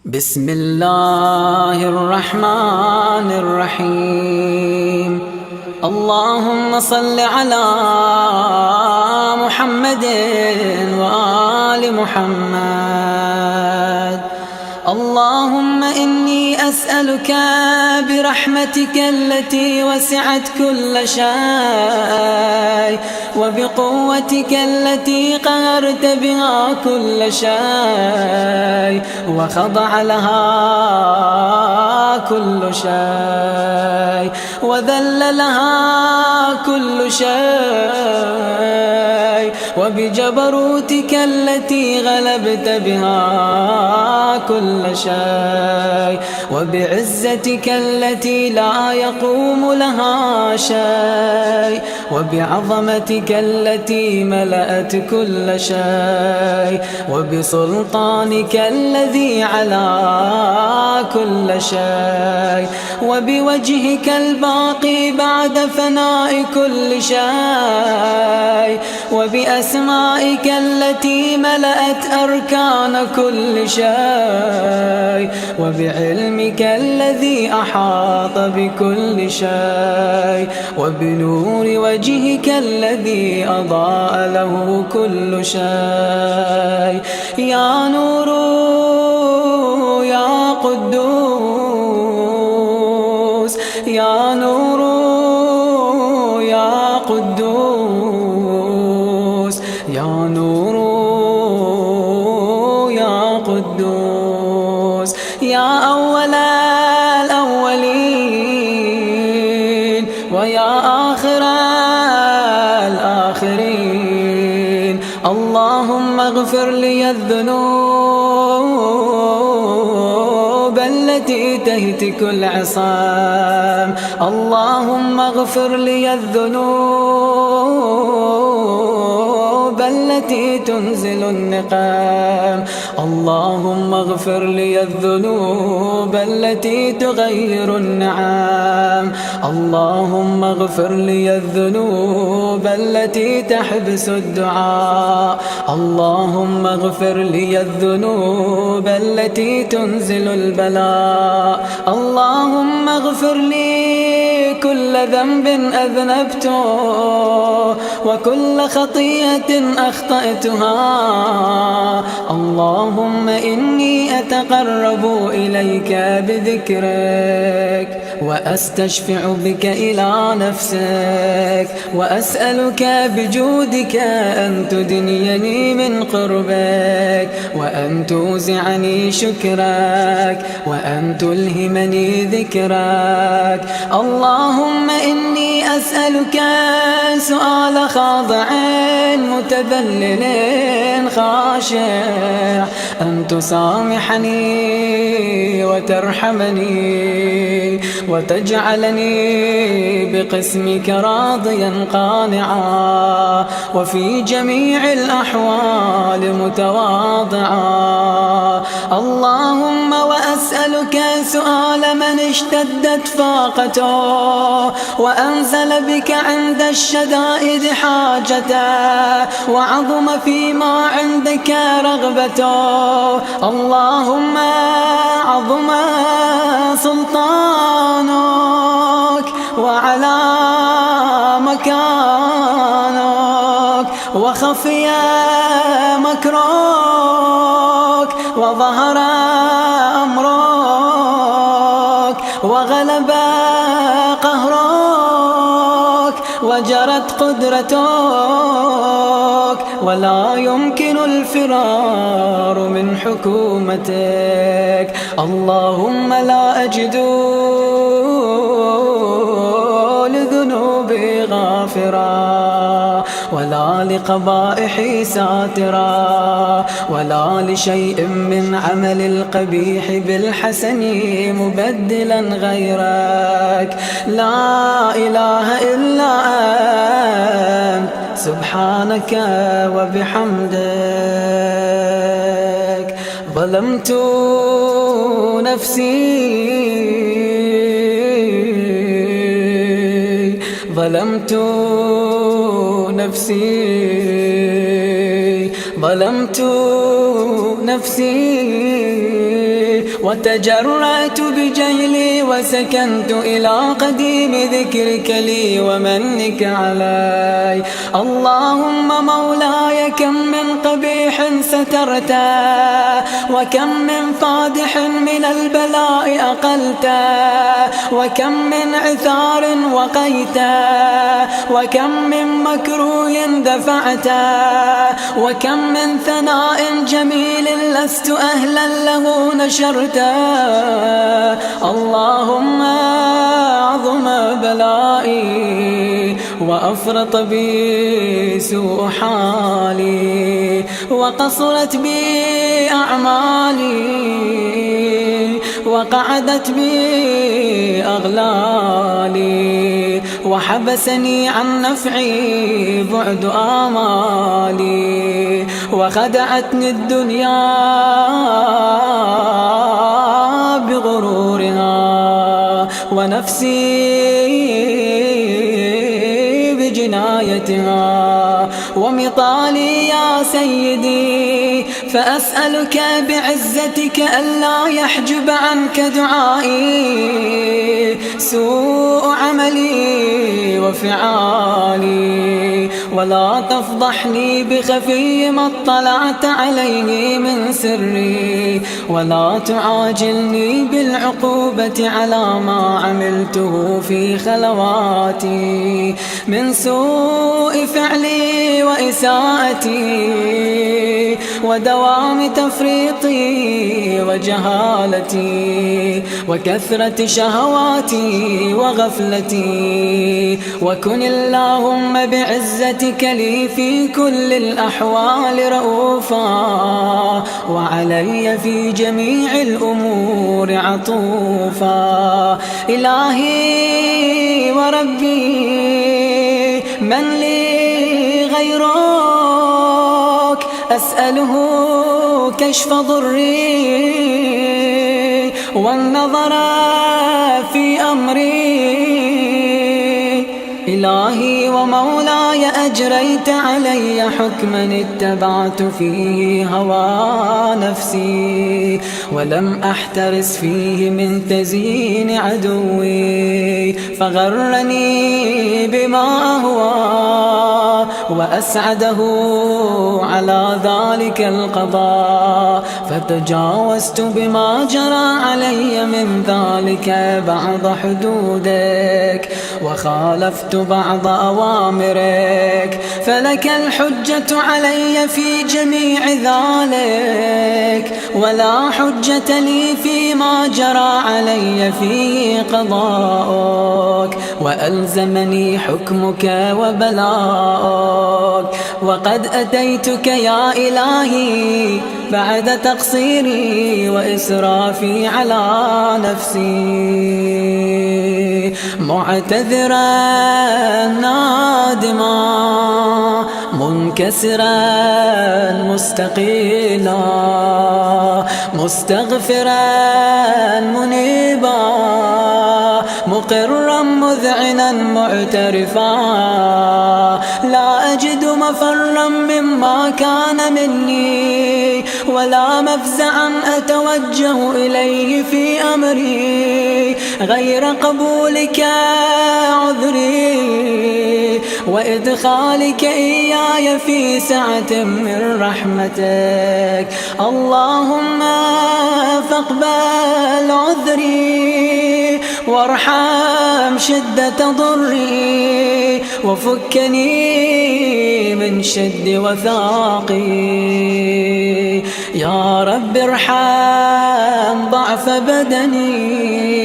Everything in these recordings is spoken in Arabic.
بسم الله الرحمن الرحيم. اللهم صل على محمد وآل محمد. اللهم إني أسألك برحمتك التي وسعت كل شيء وبقوتك التي قهرت بها كل شيء وخضع لها كل شيء وذل لها كل شيء وبجبروتك التي غلبت بها كل شيء وبعزتك التي لا يقوم لها شيء وبعظمتك التي ملأت كل شيء وبسلطانك الذي على كل شيء وبوجهك الباقي بعد فناء كل شيء وبأسمائك التي ملأت أركان كل شيء وبعلمك الذي أحاط بكل شيء وبنور وجهك الذي أضاء له كل شيء. يا نور يا قدوس، يا نور يا قدوس، يا نور يا قدوس، يا أول الأولين ويا آخر الآخرين. اللهم اغفر لي الذنوب التي تهتك العصام. اللهم اغفر لي الذنوب التي تنزل النقام. اللهم اغفر لي الذنوب التي تغير النعام. اللهم اغفر لي الذنوب التي تحبس الدعاء. اللهم اغفر لي الذنوب التي تنزل البلاء. اللهم اغفر لي كل ذنب أذنبته وكل خطيئة أخطأتها. اللهم إني أتقرب إليك بذكرك وأستشفع بك إلى نفسك وأسألك بجودك أن تدنيني من قربك وأن توزعني شكرك وأن تلهمني ذكرك. اللهم إني أسألك سؤال خاضع متذلل خاشع أن تسامحني وترحمني وتجعلني بقسمك راضيا قانعا وفي جميع الأحوال متواضعا. اللهم وأسألك سؤال من اشتدت فاقته وأنزل بك عند الشدائد حاجته وعظم فيما عندك رغبته. اللهم عظم سلطانك وعلى مكانك وخفي مكرك وظهر أمرك وغلب قهرك وجرت قدرتك ولا يمكن الفرار من حكومتك. اللهم لا أجد لذنوبي غافرا ولا لقبائحي ساترا ولا لشيء من عمل القبيح بالحسن مبدلا غيرك. لا إله إلا أنت سبحانك وبحمدك. ظلمت نفسي ظلمت نفسي ظلمت نفسي وتجرأت بجهلي وسكنت إلى قديم ذكرك لي ومنك علي. اللهم مولاي كم من قبيح سترته، وكم من فادح من البلاء أقلته، وكم من عثار وقيته، وكم من مكروه دفعته، وكم من ثناء جميل لست أهلا له نشرته. اللهم عظم بلائي وأفرط بي سوء حالي، وقصرت بي أعمالي، وقعدت بي أغلالي، وحبسني عن نفعي بعد آمالي، وخدعتني الدنيا بغرورها، ونفسي بجنايتها، ومطالي يا سيدي، فأسألك بعزتك ألا يحجب عنك دعائي سوء عملي وفعالي، ولا تفضحني بخفي ما اطلعت عليه من سري، ولا تعاجلني بالعقوبة على ما عملته في خلواتي من سوء فعلي وإساءتي ودوام تفريطي وجهالتي وكثرة شهواتي وغفلتي. وكن اللهم بعزتك لي في كل الأحوال رؤوفا، وعلي في جميع الأمور عطوفا. إلهي وربي من لي غيرك أسأله كشف ضري والنظر في أمري. إلهي ومولاي أجريت علي حكما اتبعت فيه هوى نفسي، ولم أحترس فيه من تزيين عدوي، فغرني بما أهوى وأسعده على ذلك القضاء، فتجاوزت بما جرى علي من ذلك بعض حدودك، وخالفت بعض أوامرك، فلك الحجة علي في جميع ذلك، ولا حجة لي فيما جرى علي فيه قضاءك، وألزمني حكمك وبلاءك. وقد أتيتك يا إلهي بعد تقصيري وإسرافي على نفسي، معتذرا نادما منكسرا مستقيلا، مستغفرا منيبا، مقرا مذعنا معترفا، لا أجد مفرا مما كان مني، ولا مفزعا أتوجه إليه في أمري غير قبولك عذري، وإدخالك إياي في سعة من رحمتك. اللهم فاقبل عذري وارحم شدة ضري، وفكني من شد وثاقي. يا رب ارحم ضعف بدني،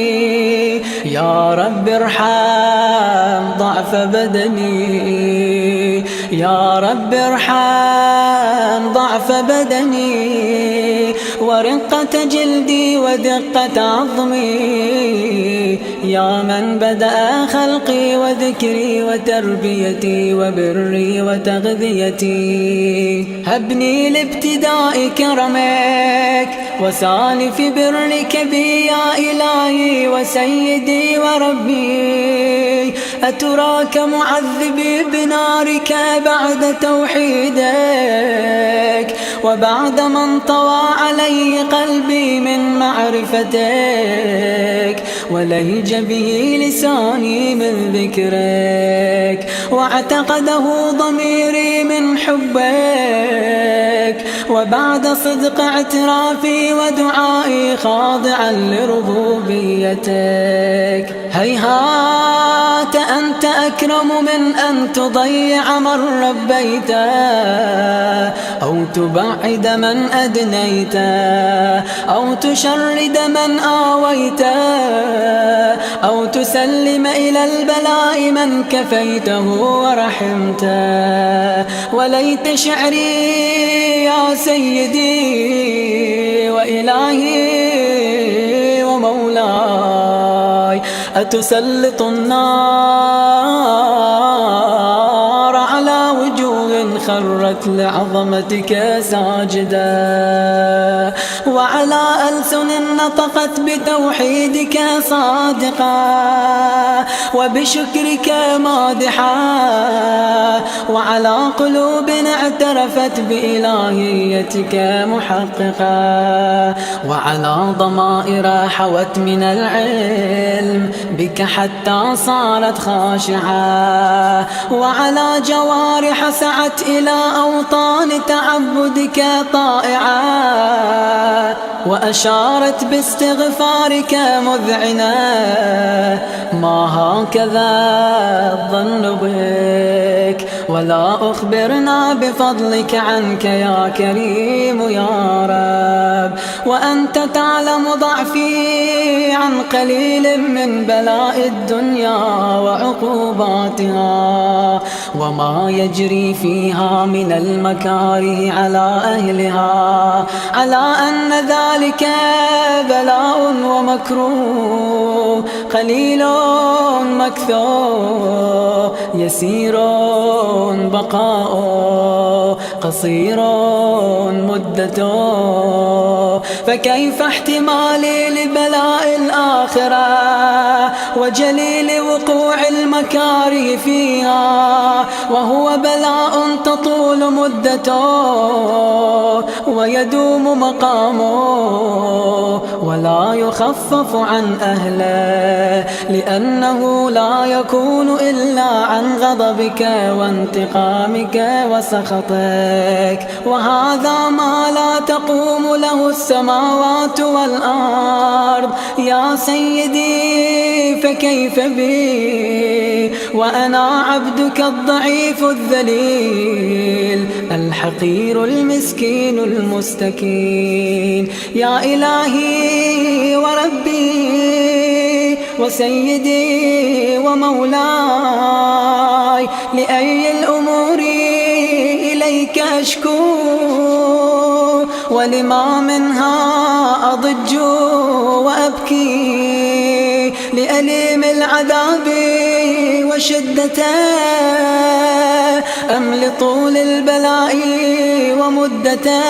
يا رب ارحم ضعف بدني، يا رب ارحم ضعف بدني، ورقة جلدي ودقة عظمي. يا من بدأ خلقي وذكري وتربيتي وبري وتغذيتي، هبني لابتداء كرمك وسالف برك بي يا إلهي وسيدي وربي. أتراك معذبي بنارك بعد توحيدك، وبعدما انطوى عليه قلبي من معرفتك، ولهج به لساني من ذكرك، واعتقده ضميري من حبك، وبعد صدق اعترافي ودعائي خاضعا لربوبيتك. هيهات أنت أكرم من أن تضيع من ربيت، أو تبعد من أدنيت، أو تشرد من آويت، أو تسلم إلى البلاء من كفيته ورحمت. وليت شعري يا سيدي وإلهي ومولاي أتسلط النار على وجوه خرت لعظمتك ساجدا، وعلى ألسن نطقت بتوحيدك صادقا، وبشكرك مادحا، وعلى قلوب اعترفت بإلهيتك محققا، وعلى ضمائر حوت من العلم بك حتى صارت خاشعة، وعلى جوارح سعت إلى أوطان تعبدك طائعة، وأشارت باستغفارك مذعنة. ما هكذا الظن بك، ولا أخبرنا بفضلك عنك يا كريم يا رب، وأنت تعلم ضعفي عن قليل من بلاء الدنيا وعقوباتها، وما يجري فيها من المكاره على أهلها، على أن ذلك بلاء ومكروه، قليل مكثور، يسير بقاء، قصير مدته. فكيف احتمالي لبلاء الآخرة وجليل وقوع المكاره فيها، وهو بلاء تطول مدته ويدوم مقامه، ولا يخفف عن أهله، لأنه لا يكون إلا عن غضبك وانتقامك وسخطك، وهذا ما لا تقوم له السماوات والأرض. يا سيدي فكيف بي وأنا عبدك الضعيف الذليل الحقير المسكين المستكين. يا إلهي وربي وسيدي ومولاي، لأي الأمور إليك أشكو، ولما منها أضج وأبكي، لأليم العذاب وشدته أم لطول البلاء ومدته.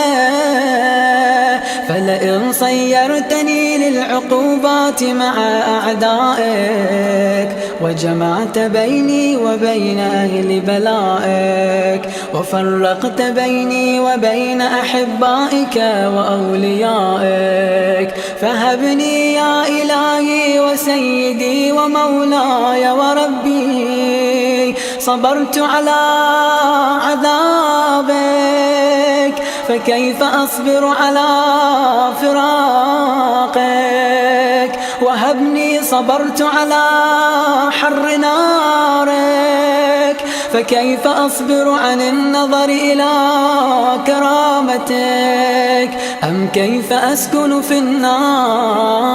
فلئن صيرتني للعقوبات مع أعدائك، وجمعت بيني وبين أهل بلائك، وفرقت بيني وبين أحبائك وأوليائك، فهبني يا إلهي وسيدي ومولاي وربي، صبرت على عذابك، فكيف أصبر على فراقك؟ وهبني صبرت على حر نارك، فكيف أصبر عن النظر إلى كرامتك؟ أم كيف أسكن في النار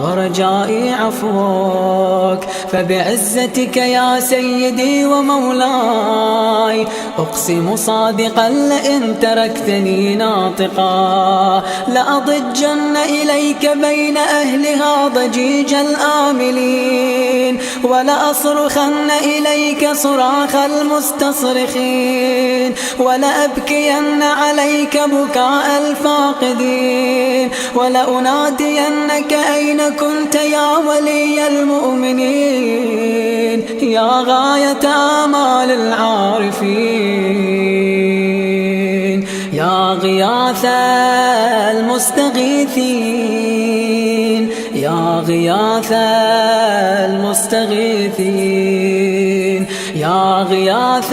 ورجائي عفوك؟ فبعزتك يا سيدي ومولاي أقسم صادقا لئن تركتني ناطقا لأضجن إليك بين أهلها ضجيج الآملين، ولأصرخن إليك صراخ المستصرخين، ولأبكين عليك بكاء الفاقدين، ولأنادينك أين كنت يا ولي المؤمنين، يا غاية آمال العارفين، يا غياث المستغيثين، يا غياث المستغيثين، يا غياث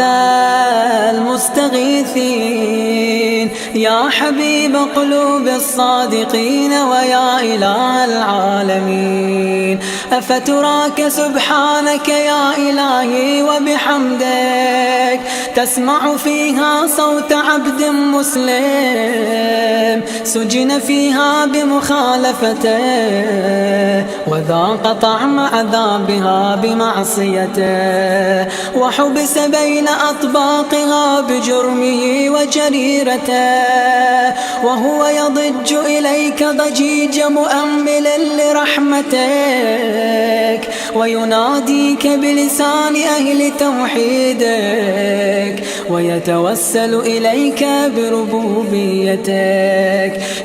المستغيثين، يا حبيب قلوب الصادقين ويا إله العالمين. أفتراك سبحانك يا إلهي وبحمدك تسمع فيها صوت عبد مسلم سجن فيها بمخالفته وذاق طعم عذابها بمعصيته وحبس بين أطباقها بجرمه وجريرته وهو يضج إليك ضجيج مؤمل لرحمتك ويناديك بلسان أهل توحيدك ويتوسل إليك بربوبيتك.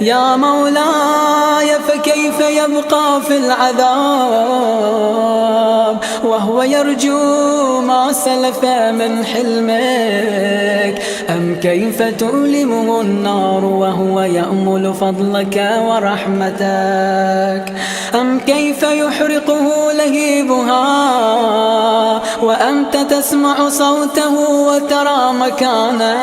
يا مولاي فكيف يبقى في العذاب وهو يرجو ما سلف من حلمك؟ أم كيف تؤلمه النار وهو يأمل فضلك ورحمتك؟ أم كيف يحرقه لهيبها وأنت تسمع صوته وترى مكانه؟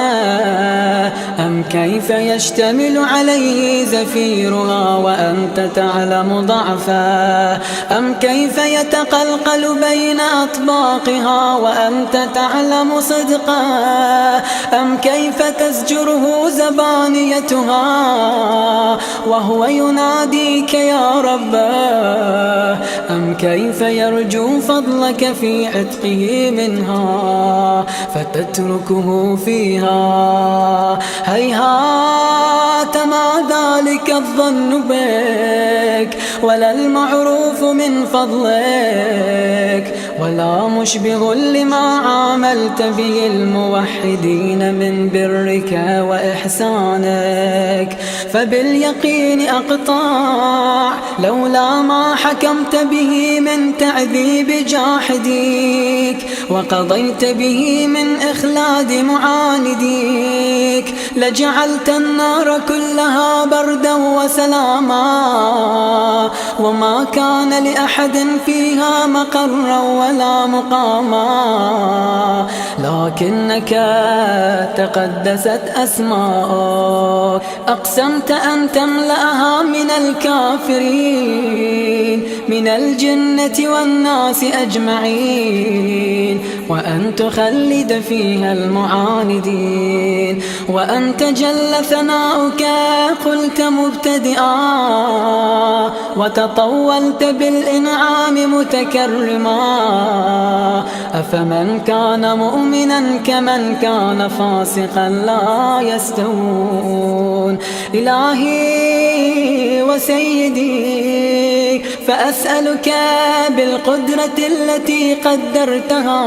أم كيف يشتمل عليه زفيرها وأنت تعلم ضعفه؟ أم كيف يتقلقل بين أطباقها وأنت تعلم صدقه؟ أم كيف تزجره زبانيتها وهو يناديك يا رب؟ أم كيف يرجو فضلك في عتقه منها فتتركه فيها؟ هيهات ما ذلك الظن بك ولا المعروف من فضلك ولا مشبه لما عاملت به الموحدين من برك وإحسانك. فباليقين أقطع لولا ما حكمت به من تعذيب جاحديك وقضيت به من إخلاد معانديك لجعلت النار كلها بردا وسلاما وما كان لأحد فيها مقرا ولا مقاما لكنك تقدست أسماءك أقسمت أن تملأها من الكافرين من الجنة والناس أجمعين وأن تخلد فيها المعاندين وأن تجل ثناؤك قلت مبتدئا وتطولت بالإنعام متكرما أفمن كان مؤمنا كمن كان فاسقا لا يستوون. إلهي وسيدي فأسألك بالقدرة التي قدرتها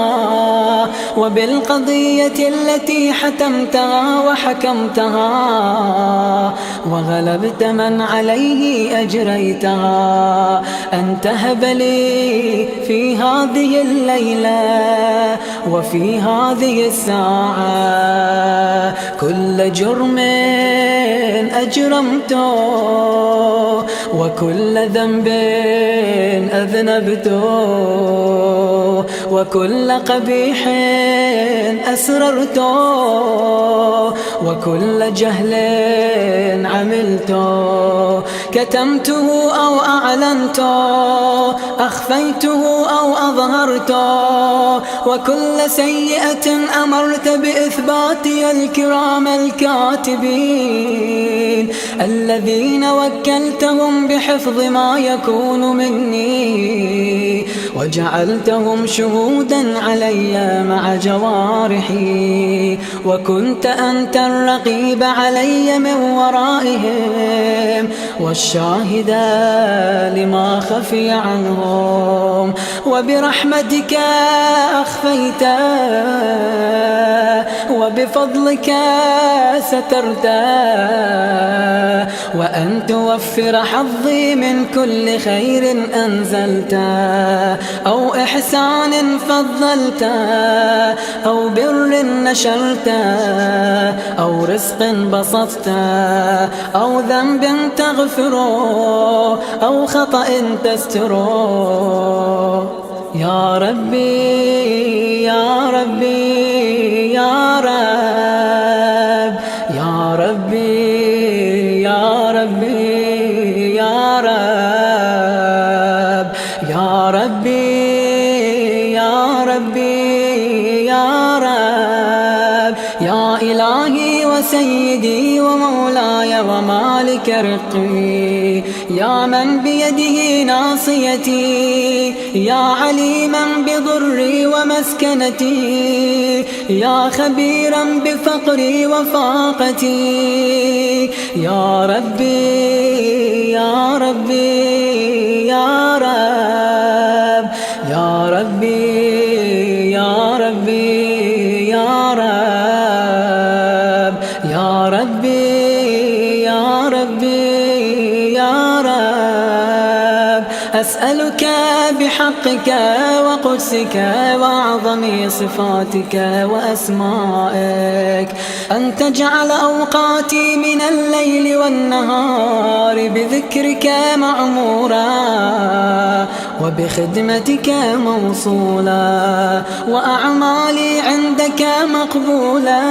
وبالقضية التي حتمتها وحكمتها وغلبت من عليه أجريتها أن تهب لي في هذه الليلة وفي هذه الساعة كل جرم أجرمته وكل ذنب أذنبته وكل قبيح أسررته وكل جهل عملته كتمته أو أعلنته أخفيته أو أظهرته وكل سيئة أمرت بإثباتي الكرام الكاتبين الذين وكلتهم بحفظ ما يكون مني وجعلتهم شهودا علي مع جوارحي وكنت أنت الرقيب علي من ورائهم والشاهد لما خفي عنهم وبرحمتك أخفيت وبفضلك سترت وأن توفر حظي من كل خير أنزلت أو إحسان فضلت أو بر نشرت أو رزق بسطته أو ذنب تغفره أو خطأ تستره. يا ربي يا ربي يا رب، يا ربي يا ربي يا رب، يا ربي يا ربي يا رب، يا إلهي وسيدي ومولاي ومالك رقي، يا من بيده ناصيتي، يا عليما بضري ومسكنتي، يا خبيرا بفقري وفاقتي. يا ربي يا ربي يا رب، يا ربي يا ربي يا رب، يا ربي يا ربي يا رب. أسألك بحقك وقدسك وأعظم صفاتك وأسمائك أن تجعل أوقاتي من الليل والنهار بذكرك معمورا وبخدمتك موصولا، وأعمالي عندك مقبولا،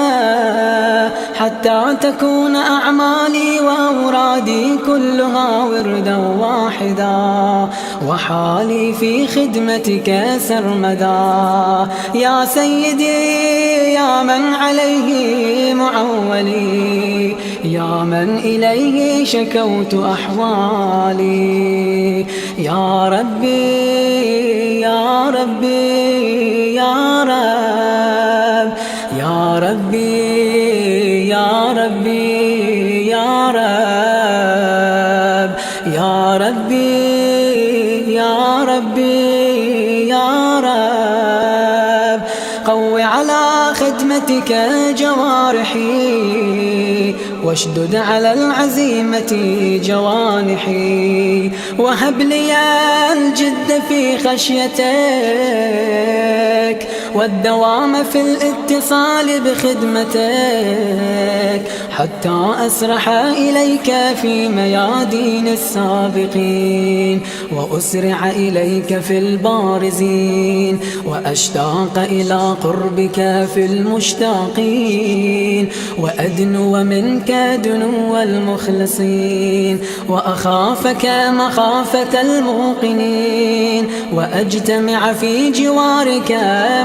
حتى تكون أعمالي وأورادي كلها وردا واحدا، وحالي في خدمتك سرمدا. يا سيدي يا من عليه معولي، يا من إليه شكوت أحوالي. يا ربي يا ربي يا رب، يا ربي يا ربي يا رب، يا ربي يا ربي يا رب. قو على خدمتك جوارحي، واشدد على العزيمة جوانحي، وهب لي الجد في خشيتك والدوام في الاتصال بخدمتك، حتى أسرح إليك في ميادين السابقين، وأسرع إليك في البارزين، وأشتاق إلى قربك في المشتاقين، وأدنو منك دنو المخلصين، وأخافك مخافة الموقنين، وأجتمع في جوارك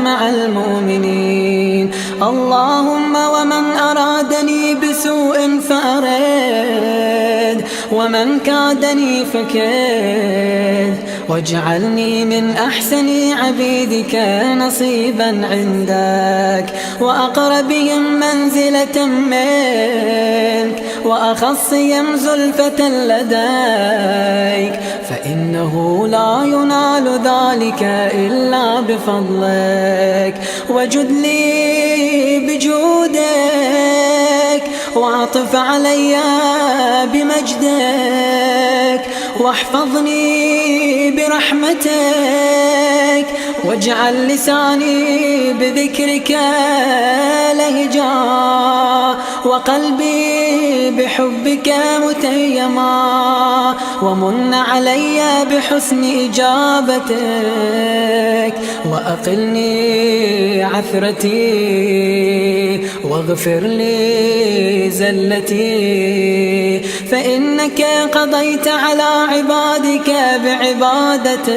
مع المؤمنين. اللهم ومن أرادني بسوء فأرد، ومن كادني فكد، واجعلني من أحسن عبيدك نصيبا عندك، وأقربهم منزلة منك، وأخصهم زلفة لديك، فإنه لا ينال ذلك إلا بفضلك. وجد لي بجودك، واعطف علي بمجدك، واحفظني برحمتك، واجعل لساني بذكرك لهجا، وقلبي بحبك متيما، ومن علي بحسن إجابتك، وأقلني عثرتي، واغفر لي زلتي، فإنك قضيت على عبادك بعبادتك،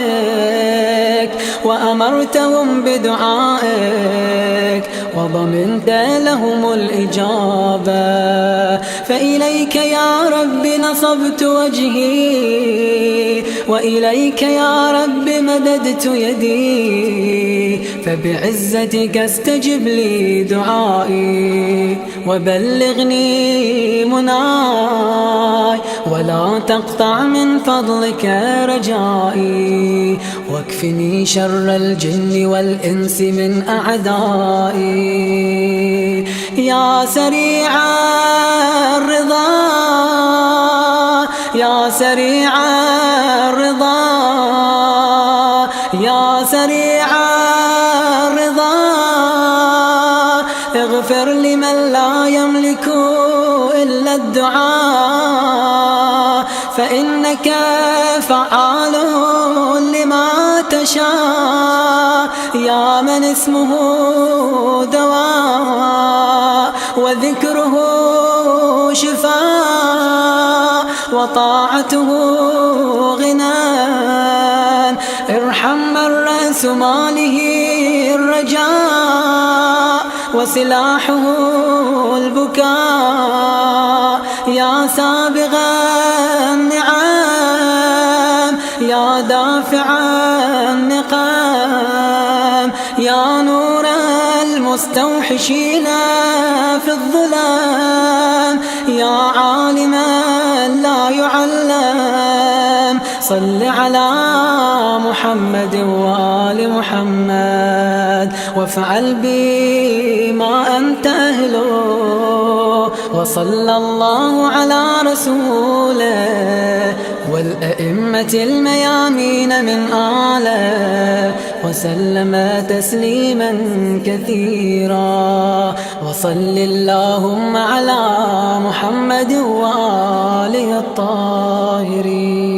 وأمرتهم بدعائك، وضمنت لهم الإجابة. فإليك يا رب نصبت وجهي، وإليك يا رب مددت يدي، فبعزتك استجب لي دعائي، وبلغني مناي، ولا تقطع من فضلك رجائي، واكفني شر الجن والإنس من أعدائي. يا سريع الرضا، يا سريع الرضا، يا سريع الرضا، اغفر لمن لا يملك بالدعاء، فإنك فعال لما تشاء، يا من اسمه دواء وذكره شفاء وطاعته غنى. ارحم من رأس ماله الرجاء وسلاحه البكاء، يا سابغ النعم يا دافع النقام، يا نور المستوحشين في الظلام، يا عالما لا يعلم. صل على محمد وآل محمد وافعل بي ما أنت أهله، وصلى الله على رسوله والأئمة الميامين من آله، وسلم تسليما كثيرا. وصل اللهم على محمد وآله الطاهرين.